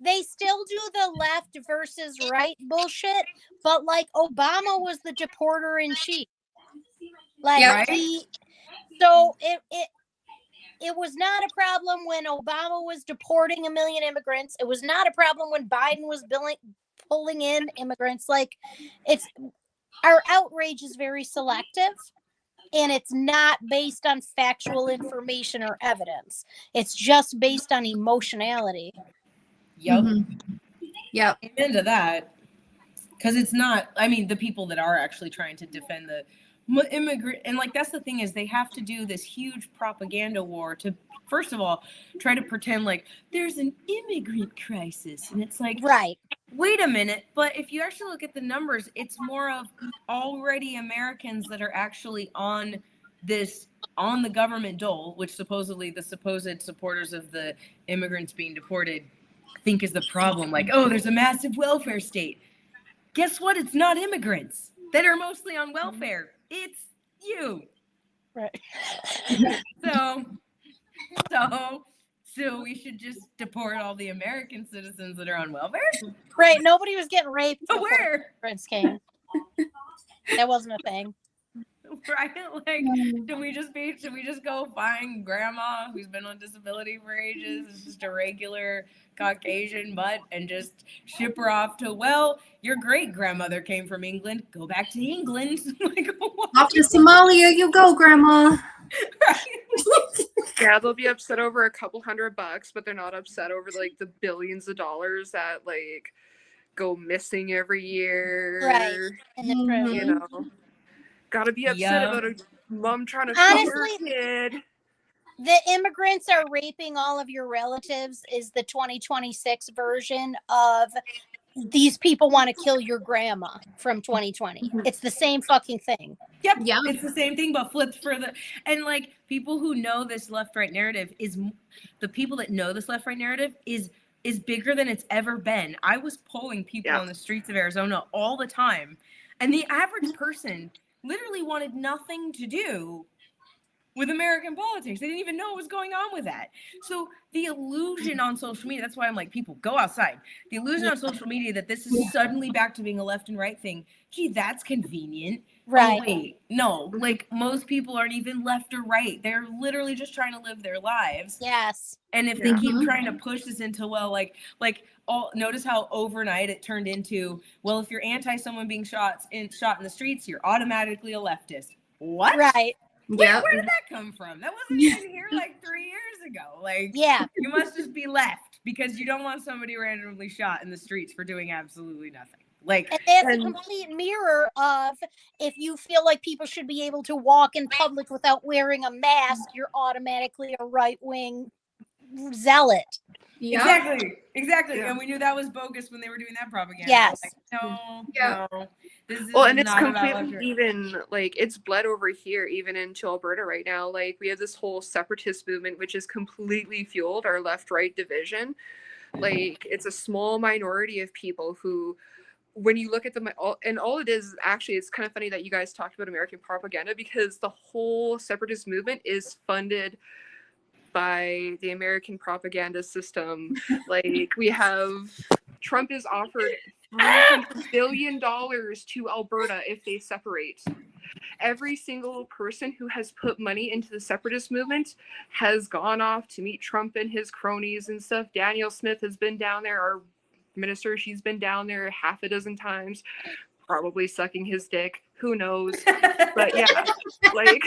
they still do the left versus right bullshit, but like Obama was the deporter in chief. Like Yeah. Right? so it was not a problem when Obama was deporting 1 million immigrants. It was not a problem when Biden was pulling in immigrants. Like it's our outrage is very selective. And it's not based on factual information or evidence. It's just based on emotionality. Yep. Yep. Amen to that. Because it's not, I mean, the people that are actually trying to defend the immigrant, and like that's the thing is they have to do this huge propaganda war to, first of all, try to pretend like there's an immigrant crisis. And it's like, Right. wait a minute, but if you actually look at the numbers, it's more of already Americans that are actually on the government dole, which supposedly the supposed supporters of the immigrants being deported think is the problem. Like, oh, there's a massive welfare state. Guess what? It's not immigrants that are mostly on welfare. It's you. Right. So we should just deport all the American citizens that are on welfare? Right. Nobody was getting raped before Where? immigrants came. That wasn't a thing. Right? Like, should we just go find grandma who's been on disability for ages? It's just a regular Caucasian butt and just ship her off to, well, your great grandmother came from England. Go back to England. Like, what? Off to Somalia you go, Grandma. Right? Yeah, they'll be upset over a couple $100, but they're not upset over like the billions of dollars that like go missing every year. Right. And the Mhm. You know, gotta be upset about a mom trying to feed her Honestly, kid. the immigrants are raping all of your relatives is the 2026 version of these people want to kill your grandma from 2020. It's the same fucking thing. Yep. Yeah. It's the same thing, but flipped for the, and like people who know this left-right narrative the people that know this left-right narrative is bigger than it's ever been. I was polling people on the streets of Arizona all the time, and the average person literally wanted nothing to do with American politics. They didn't even know what was going on with that. So the illusion on social media, that's why I'm like, people, go outside. The illusion on social media that this is suddenly back to being a left and right thing. Gee, that's convenient. Right. Oh, wait, no, like most people aren't even left or right. They're literally just trying to live their lives. Yes. And if they keep trying to push this into, well, like notice how overnight it turned into, well, if you're anti someone being shot in the streets, you're automatically a leftist. What? Right. Yeah. Where did that come from? That wasn't even here like 3 years ago. Like, Yeah. you must just be left because you don't want somebody randomly shot in the streets for doing absolutely nothing. Like, And that's a complete mirror of if you feel like people should be able to walk in public without wearing a mask, you're automatically a right-wing zealot. Yeah. Exactly. Yeah. And we knew that was bogus when they were doing that propaganda. Yes. Like, no. This is Well, and it's not about completely left. even like it's bled over here, even into Alberta right now. Like we have this whole separatist movement, which has completely fueled our left-right division. Like it's a small minority of people who, when you look at them, and all it is actually, it's kind of funny that you guys talked about American propaganda because the whole separatist movement is funded by the American propaganda system. Like we have Trump is offered $300 billion to Alberta if they separate. Every single person who has put money into the separatist movement has gone off to meet Trump and his cronies and stuff. Danielle Smith has been down there, our minister, she's been down there half a dozen times, probably sucking his dick. Who knows? But yeah, like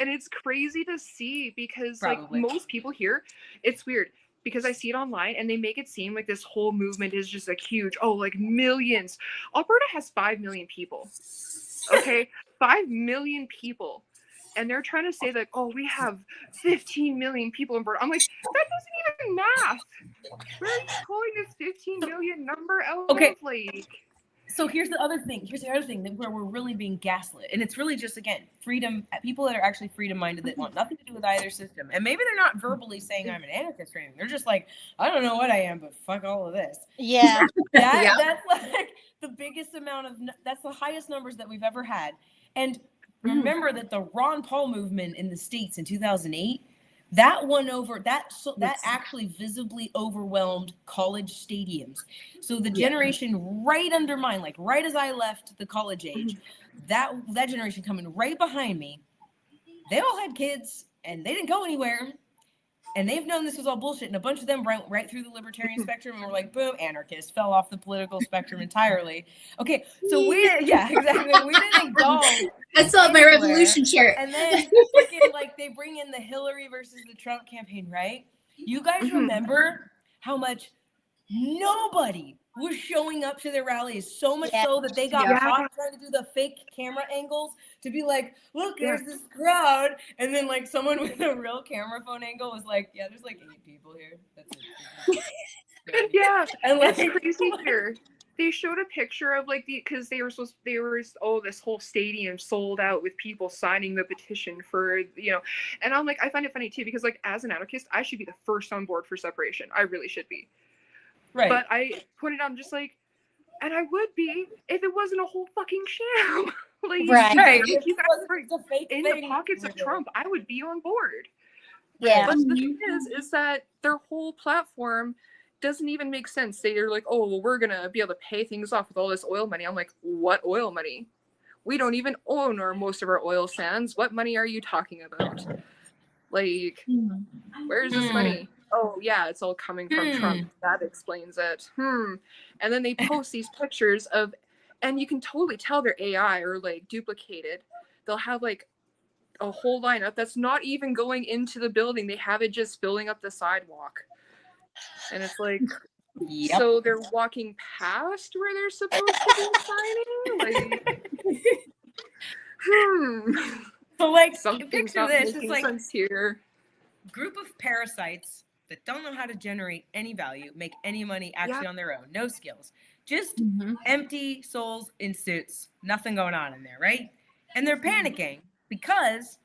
and it's crazy to see because Probably. like most people here, it's weird because I see it online and they make it seem like this whole movement is just like huge, like millions. Alberta has 5 million people. Okay, 5 million people. And they're trying to say that, we have 15 million people in Alberta. I'm like, that doesn't even math. Where are you pulling this 15 million number out of? Like, So here's the other thing that where we're really being gaslit. And it's really just, again, freedom, people that are actually freedom-minded that want nothing to do with either system. And maybe they're not verbally saying I'm an anarchist or anything. They're just like, I don't know what I am, but fuck all of this. Yeah. That's like the biggest amount of, that's the highest numbers that we've ever had. And remember that the Ron Paul movement in the States in 2008, that won over that actually visibly overwhelmed college stadiums. So the generation right under mine, like right as I left the college age, that generation coming right behind me, they all had kids and they didn't go anywhere. And they've known this was all bullshit. And a bunch of them went right through the libertarian spectrum and were like, boom, anarchist, fell off the political spectrum entirely. Okay, so exactly. We didn't go. I saw my revolution shirt. And then freaking, like, they bring in the Hillary versus the Trump campaign, right? You guys remember how much nobody was showing up to their rallies, so much so that they got caught trying to do the fake camera angles to be like, look, there's this crowd. And then, like, someone with a real camera phone angle was like, yeah, there's like 8 people here. That's it. Yeah, and like, it's crazy here. They showed a picture of like because they were this whole stadium sold out with people signing the petition for, and I'm like, I find it funny too, because like as an anarchist, I should be the first on board for separation. I really should be. Right. But I pointed out, I'm just like, and I would be if it wasn't a whole fucking sham. Like, Right. If you guys were It's a fake in thing. the pockets of Trump, I would be on board. Yeah. But the thing is that their whole platform doesn't even make sense. They're like, oh, well, we're gonna be able to pay things off with all this oil money. I'm like, what oil money? We don't even own most of our oil sands. What money are you talking about? Like, where's this money? Oh yeah, it's all coming from Trump. That explains it. And then they post these pictures of, and you can totally tell they're AI or like duplicated. They'll have like a whole lineup that's not even going into the building. They have it just filling up the sidewalk. And it's like, so they're walking past where they're supposed to be signing? Like, So, like, something's picture not this. making It's like sense here. Group of parasites that don't know how to generate any value, make any money actually on their own, no skills, just empty souls in suits, nothing going on in there, right? And they're panicking because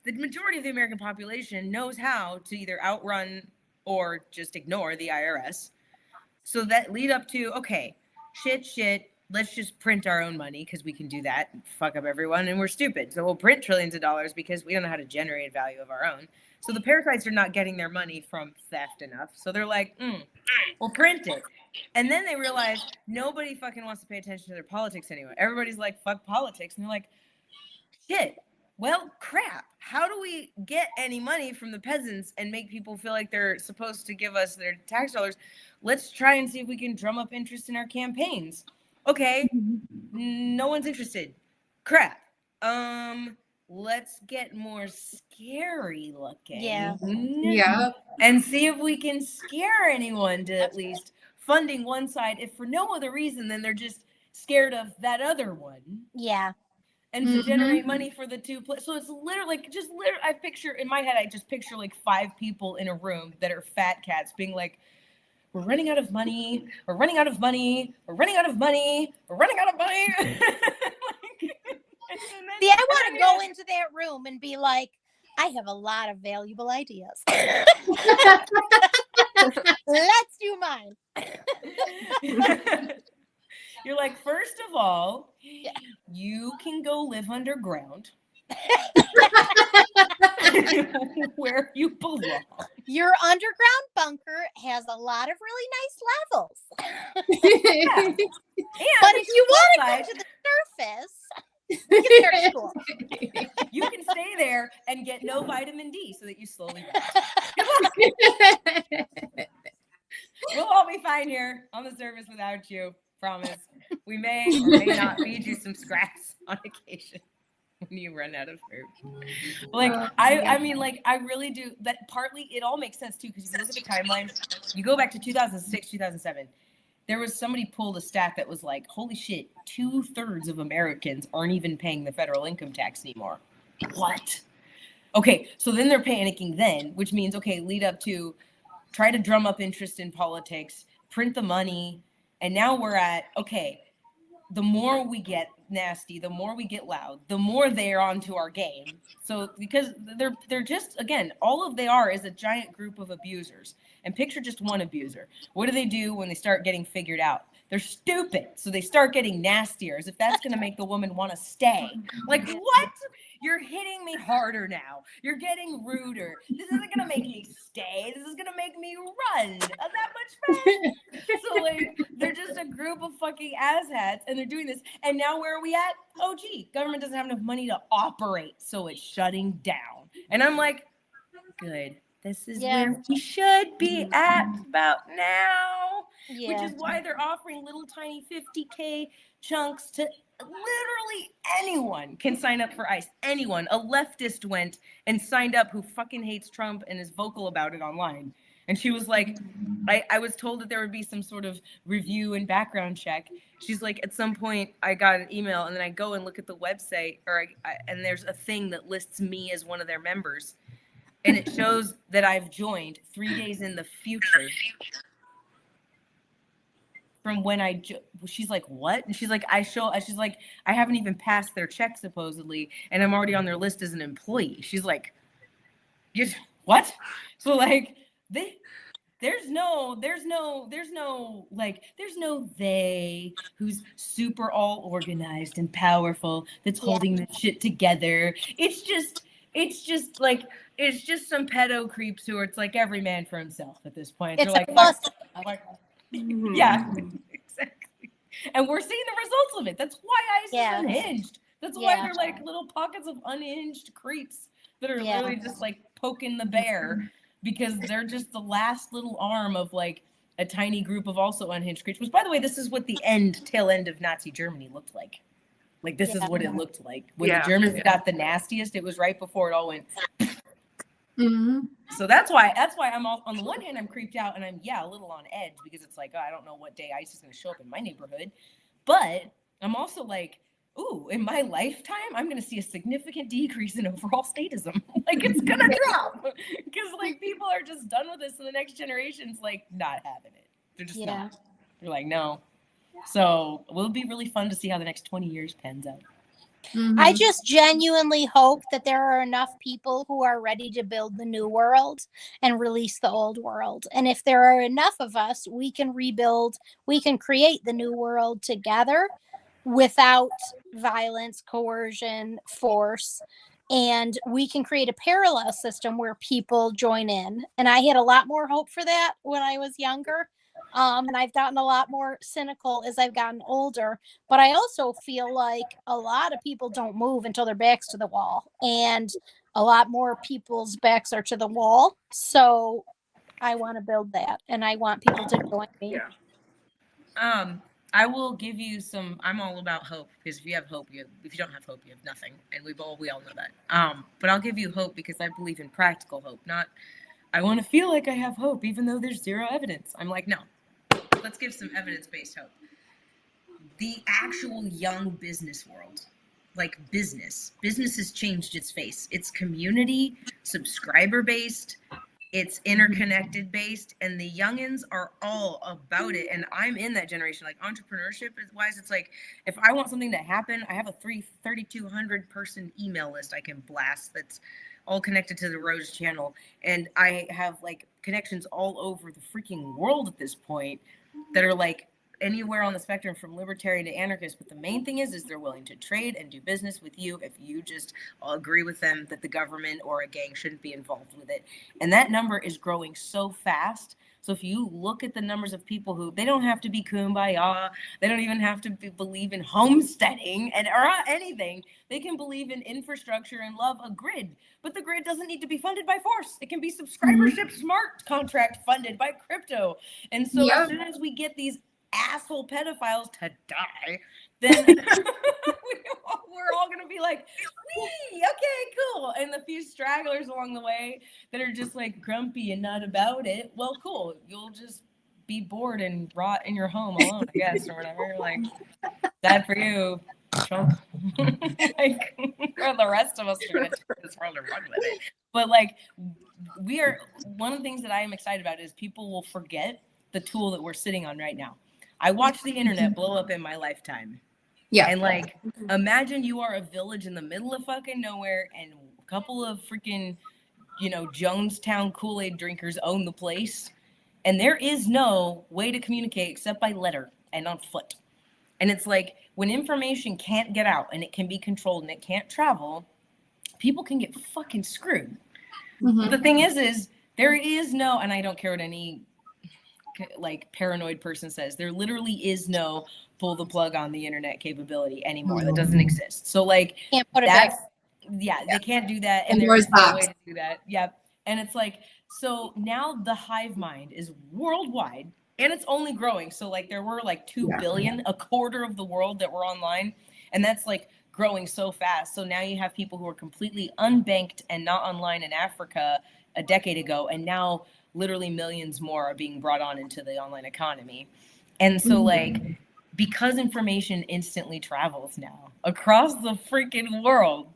the majority of the American population knows how to either outrun or just ignore the IRS. So that lead up to, okay, shit, let's just print our own money because we can do that and fuck up everyone and we're stupid. So we'll print trillions of dollars because we don't know how to generate value of our own. So the parasites are not getting their money from theft enough. So they're like, we'll print it. And then they realize nobody fucking wants to pay attention to their politics anyway. Everybody's like, fuck politics. And they're like, shit, well, crap. How do we get any money from the peasants and make people feel like they're supposed to give us their tax dollars? Let's try and see if we can drum up interest in our campaigns. Okay, no one's interested. Crap. Let's get more scary looking. Yeah. And see if we can scare anyone to at least funding one side, if for no other reason than they're just scared of that other one. Yeah. And to generate money for the two. So it's literally I picture in my head, I just picture like 5 people in a room that are fat cats being like, we're running out of money. We're running out of money. We're running out of money. We're running out of money. See, I want to go into that room and be like, I have a lot of valuable ideas. Let's do mine. You're like, first of all, you can go live underground. Where you belong. Your underground bunker has a lot of really nice levels. But if you want to go to the surface, you can start school. You can stay there and get no vitamin D so that you slowly We'll all be fine here on the surface without you. Promise. We may or may not feed you some scraps on occasion when you run out of food. Like, I mean, like, I really do. That partly, it all makes sense too, because if you look at the timeline, you go back to 2006, 2007. There was somebody pulled a stat that was like, holy shit, 2/3 of Americans aren't even paying the federal income tax anymore. What? Okay, so then they're panicking then, which means, okay, lead up to try to drum up interest in politics, print the money, and now we're at, okay, the more we get nasty, the more we get loud, the more they're onto our game. So because they're just, again, all of they are is a giant group of abusers. And picture just one abuser. What do they do when they start getting figured out? They're stupid. So they start getting nastier, as if that's going to make the woman want to stay. Like, what? You're hitting me harder now. You're getting ruder. This isn't going to make me stay. This is going to make me run that much faster. So, like, they're just a group of fucking asshats, and they're doing this. And now where are we at? Oh, gee, government doesn't have enough money to operate, so it's shutting down. And I'm like, good. This is where we should be at about now. Which is why they're offering little tiny 50K chunks to literally anyone can sign up for ICE. Anyone. A leftist went and signed up who fucking hates Trump and is vocal about it online. And she was like, I was told that there would be some sort of review and background check. She's like, at some point I got an email and then I go and look at the website and there's a thing that lists me as one of their members. And it shows that I've joined 3 days in the future from when she's like, what? And she's like, she's like, I haven't even passed their check supposedly. And I'm already on their list as an employee. She's like, what? So like, there's no they who's super all organized and powerful that's holding this shit together. It's just some pedo creeps who are, it's like every man for himself at this point. They're like, yeah, exactly. And we're seeing the results of it. That's why ICE is unhinged. That's why they're like little pockets of unhinged creeps that are literally just like poking the bear, because they're just the last little arm of like a tiny group of also unhinged creeps. Which, by the way, this is what the tail end of Nazi Germany looked like. Like, this is what it looked like. When the Germans got the nastiest, it was right before it all went. So that's why I'm all, on the one hand, I'm creeped out and I'm, a little on edge, because it's like, oh, I don't know what day ICE is going to show up in my neighborhood. But I'm also like, ooh, in my lifetime, I'm going to see a significant decrease in overall statism. Like, it's going to drop. Because, like, people are just done with this, and the next generation's, like, not having it. They're just not. They're like, no. So it'll be really fun to see how the next 20 years pans out. I just genuinely hope that there are enough people who are ready to build the new world and release the old world. And if there are enough of us, we can create the new world together without violence, coercion, force. And we can create a parallel system where people join in. And I had a lot more hope for that when I was younger. And I've gotten a lot more cynical as I've gotten older. But I also feel like a lot of people don't move until their back's to the wall. And a lot more people's backs are to the wall. So I want to build that. And I want people to join me. I will give you some. I'm all about hope, because if you have hope, if you don't have hope, you have nothing, and we all know that. But I'll give you hope because I believe in practical hope. Not, I want to feel like I have hope, even though there's zero evidence. I'm like, no. Let's give some evidence-based hope. The actual young business world, like business has changed its face. It's community, subscriber-based. It's interconnected based, and the youngins are all about it. And I'm in that generation. Like, entrepreneurship wise, it's like, if I want something to happen, I have a 3,200 person email list I can blast that's all connected to the Rose channel. And I have like connections all over the freaking world at this point that are like anywhere on the spectrum from libertarian to anarchist. But the main thing is they're willing to trade and do business with you if you just agree with them that the government or a gang shouldn't be involved with it. And that number is growing so fast. So if you look at the numbers of people who, they don't have to be kumbaya, they don't even have to believe in homesteading or anything. They can believe in infrastructure and love a grid. But the grid doesn't need to be funded by force. It can be subscribership smart contract funded by crypto. And so as soon as we get these asshole pedophiles to die, then we're all gonna be like, wee, okay, cool. And the few stragglers along the way that are just like grumpy and not about it, well, cool, you'll just be bored and rot in your home alone, I guess, or whatever. Like, sad for you, chunk. Like, or the rest of us are gonna take this world and run with it. But like, one of the things that I am excited about is people will forget the tool that we're sitting on right now. I watched the internet blow up in my lifetime. Yeah. And like, imagine you are a village in the middle of fucking nowhere, and a couple of freaking, Jonestown Kool-Aid drinkers own the place, and there is no way to communicate except by letter and on foot. And it's like, when information can't get out and it can be controlled and it can't travel, people can get fucking screwed. But the thing is there is no, and I don't care what any like paranoid person says, there literally is no pull the plug on the internet capability anymore. That doesn't exist. So like, Can't put it back. they can't do that, and there Pandora's is no box. way to do that. Yep. And it's like, so now the hive mind is worldwide, and it's only growing. So like, there were like 2 billion, a quarter of the world that were online, and that's like growing so fast. So now you have people who are completely unbanked and not online in Africa a decade ago, and now literally millions more are being brought on into the online economy. And so like, because information instantly travels now across the freaking world,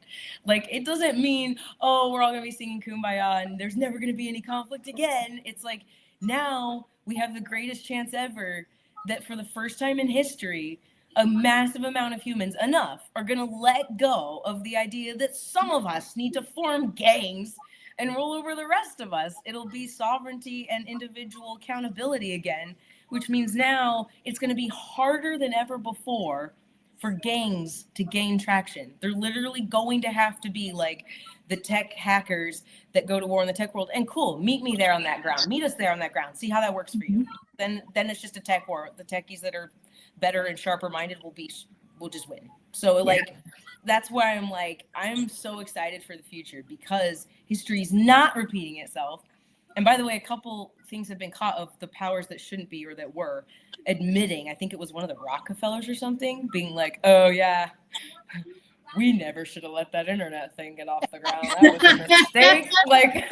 like, it doesn't mean, oh, we're all gonna be singing Kumbaya and there's never gonna be any conflict again. It's like, now we have the greatest chance ever that for the first time in history, a massive amount of humans, enough, are gonna let go of the idea that some of us need to form gangs and roll over the rest of us. It'll be sovereignty and individual accountability again, which means now it's going to be harder than ever before for gangs to gain traction. They're literally going to have to be like the tech hackers that go to war in the tech world. And cool, meet me there on that ground. Meet us there on that ground. See how that works for you. Then it's just a tech war. The techies that are better and sharper minded will just win. So like, that's why I'm like, I'm so excited for the future, because history is not repeating itself. And by the way, a couple things have been caught of the powers that shouldn't be, or that were admitting, I think it was one of the Rockefellers or something, being like, oh yeah, we never should have let that internet thing get off the ground. That was a mistake. Like,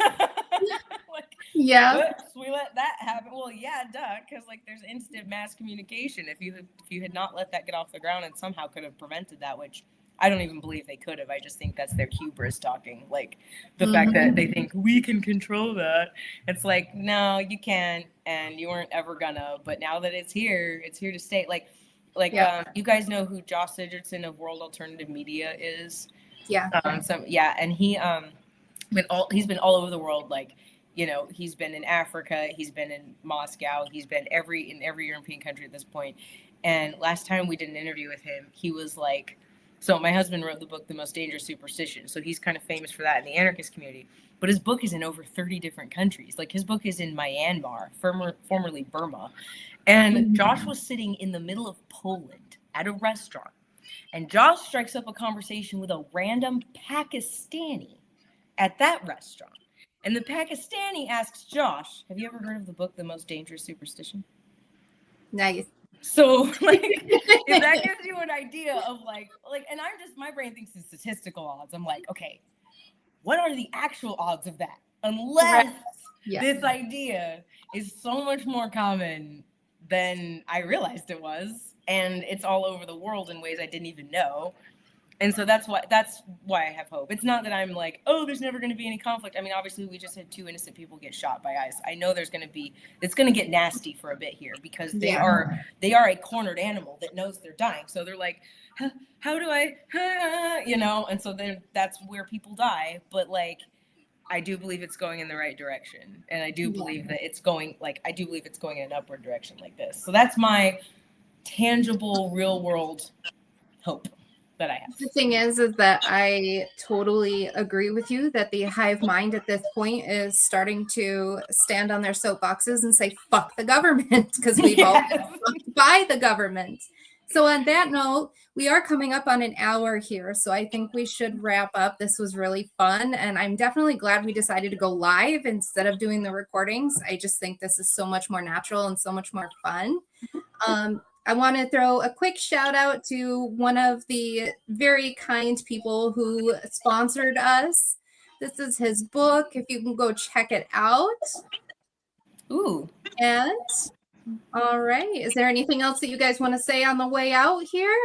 Yeah. whoops, we let that happen. Well, yeah, duh, because like, there's instant mass communication. If you had not let that get off the ground and somehow could have prevented that, which I don't even believe they could have. I just think that's their hubris talking. Like, the fact that they think we can control that. It's like, no, you can't, and you weren't ever gonna. But now that it's here to stay. Like, you guys know who Josh Sigurdson of World Alternative Media is? Yeah. And he's been all over the world. Like, he's been in Africa, he's been in Moscow, he's been in every European country at this point. And last time we did an interview with him, he was like, so my husband wrote the book, The Most Dangerous Superstition. So he's kind of famous for that in the anarchist community. But his book is in over 30 different countries. Like, his book is in Myanmar, formerly Burma. And Josh was sitting in the middle of Poland at a restaurant. And Josh strikes up a conversation with a random Pakistani at that restaurant. And the Pakistani asks Josh, have you ever heard of the book, The Most Dangerous Superstition? Nice. So like, if that gives you an idea of like, and my brain thinks in statistical odds. I'm like, okay, what are the actual odds of that? Unless this idea is so much more common than I realized it was, and it's all over the world in ways I didn't even know. And so that's why I have hope. It's not that I'm like, oh, there's never going to be any conflict. I mean, obviously, we just had 2 innocent people get shot by ICE. I know it's going to get nasty for a bit here, because they are a cornered animal that knows they're dying. So they're like, how do I, and so then that's where people die. But like, I do believe it's going in the right direction. And I do believe that it's going in an upward direction like this. So that's my tangible, real world hope that I have. The thing is that I totally agree with you that the hive mind at this point is starting to stand on their soapboxes and say, fuck the government, because we've all been fucked by the government. So on that note, we are coming up on an hour here. So I think we should wrap up. This was really fun. And I'm definitely glad we decided to go live instead of doing the recordings. I just think this is so much more natural and so much more fun. I want to throw a quick shout out to one of the very kind people who sponsored us. This is his book. If you can go check it out. Ooh. And all right. Is there anything else that you guys want to say on the way out here?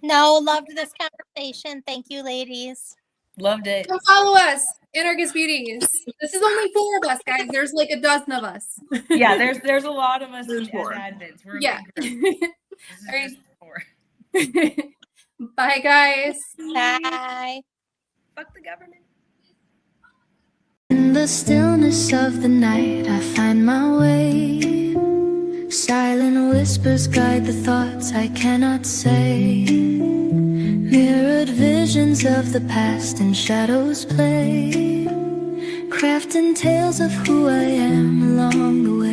No, loved this conversation. Thank you, ladies. Loved it. Come follow us, Anarchist Beauties. This is only 4 of us, guys. There's like a dozen of us. Yeah, there's a lot of us as more. admins. We're a Yeah. big group. This is All right. just 4. Bye, guys. Bye. Fuck the government. In the stillness of the night, I find my way. Silent whispers guide the thoughts I cannot say. Mirrored visions of the past and shadows play, crafting tales of who I am along the way.